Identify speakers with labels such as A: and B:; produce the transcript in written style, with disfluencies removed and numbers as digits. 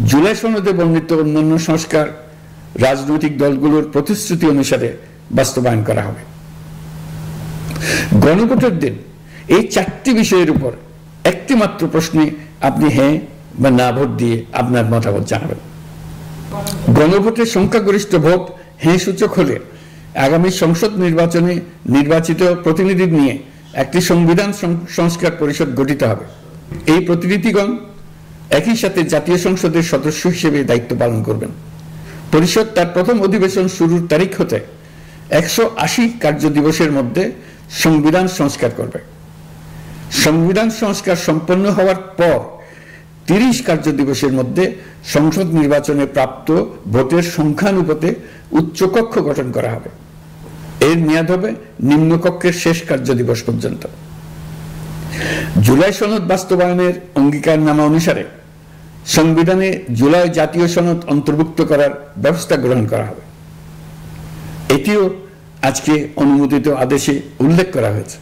A: জুলাই সনদে বর্ণিত অন্যান্য সংস্কার রাজনৈতিক দলগুলোর প্রতিশ্রুতি অনুসারে বাস্তবায়ন করা হবে। গণভোটের দিন এই 4টি বিষয়ের উপর একটি মাত্র প্রশ্নে আপনি হ্যাঁ বা না ভোট দিয়ে আপনার মতামত জানাবেন। গণভোটের সংখ্যাগরিষ্ঠ ভোট হ্যাঁ সূচক হলে আগামী সংসদ নির্বাচনে নির্বাচিত প্রতিনিধি নিয়ে একটি সংবিধান সংস্কার পরিষদ গঠিত হবে। এই প্রতিনিধিগণ একই সাথে জাতীয় সংসদের সদস্য হিসেবে দায়িত্ব পালন করবেন। পরিষদ তার প্রথম অধিবেশন শুরুর তারিখ হতে 180 কার্য দিবসের মধ্যে সংবিধান সংস্কার করবে। সংবিধান সংস্কার সম্পন্ন হওয়ার পর 30 কার্য দিবসের মধ্যে সংসদ নির্বাচনে প্রাপ্ত ভোটের সংখ্যানুপাতে উচ্চকক্ষ গঠন করা হবে। এর মেয়াদ হবে নিম্নকক্ষের শেষ কার্য দিবস পর্যন্ত। জুলাই সনদ বাস্তবায়নের অঙ্গীকারনামা অনুসারে সংবিধানে জুলাই জাতীয় সনদ অন্তর্ভুক্ত করার ব্যবস্থা গ্রহণ করা হবে। এটিও আজকে অনুমোদিত আদেশে উল্লেখ করা হয়েছে।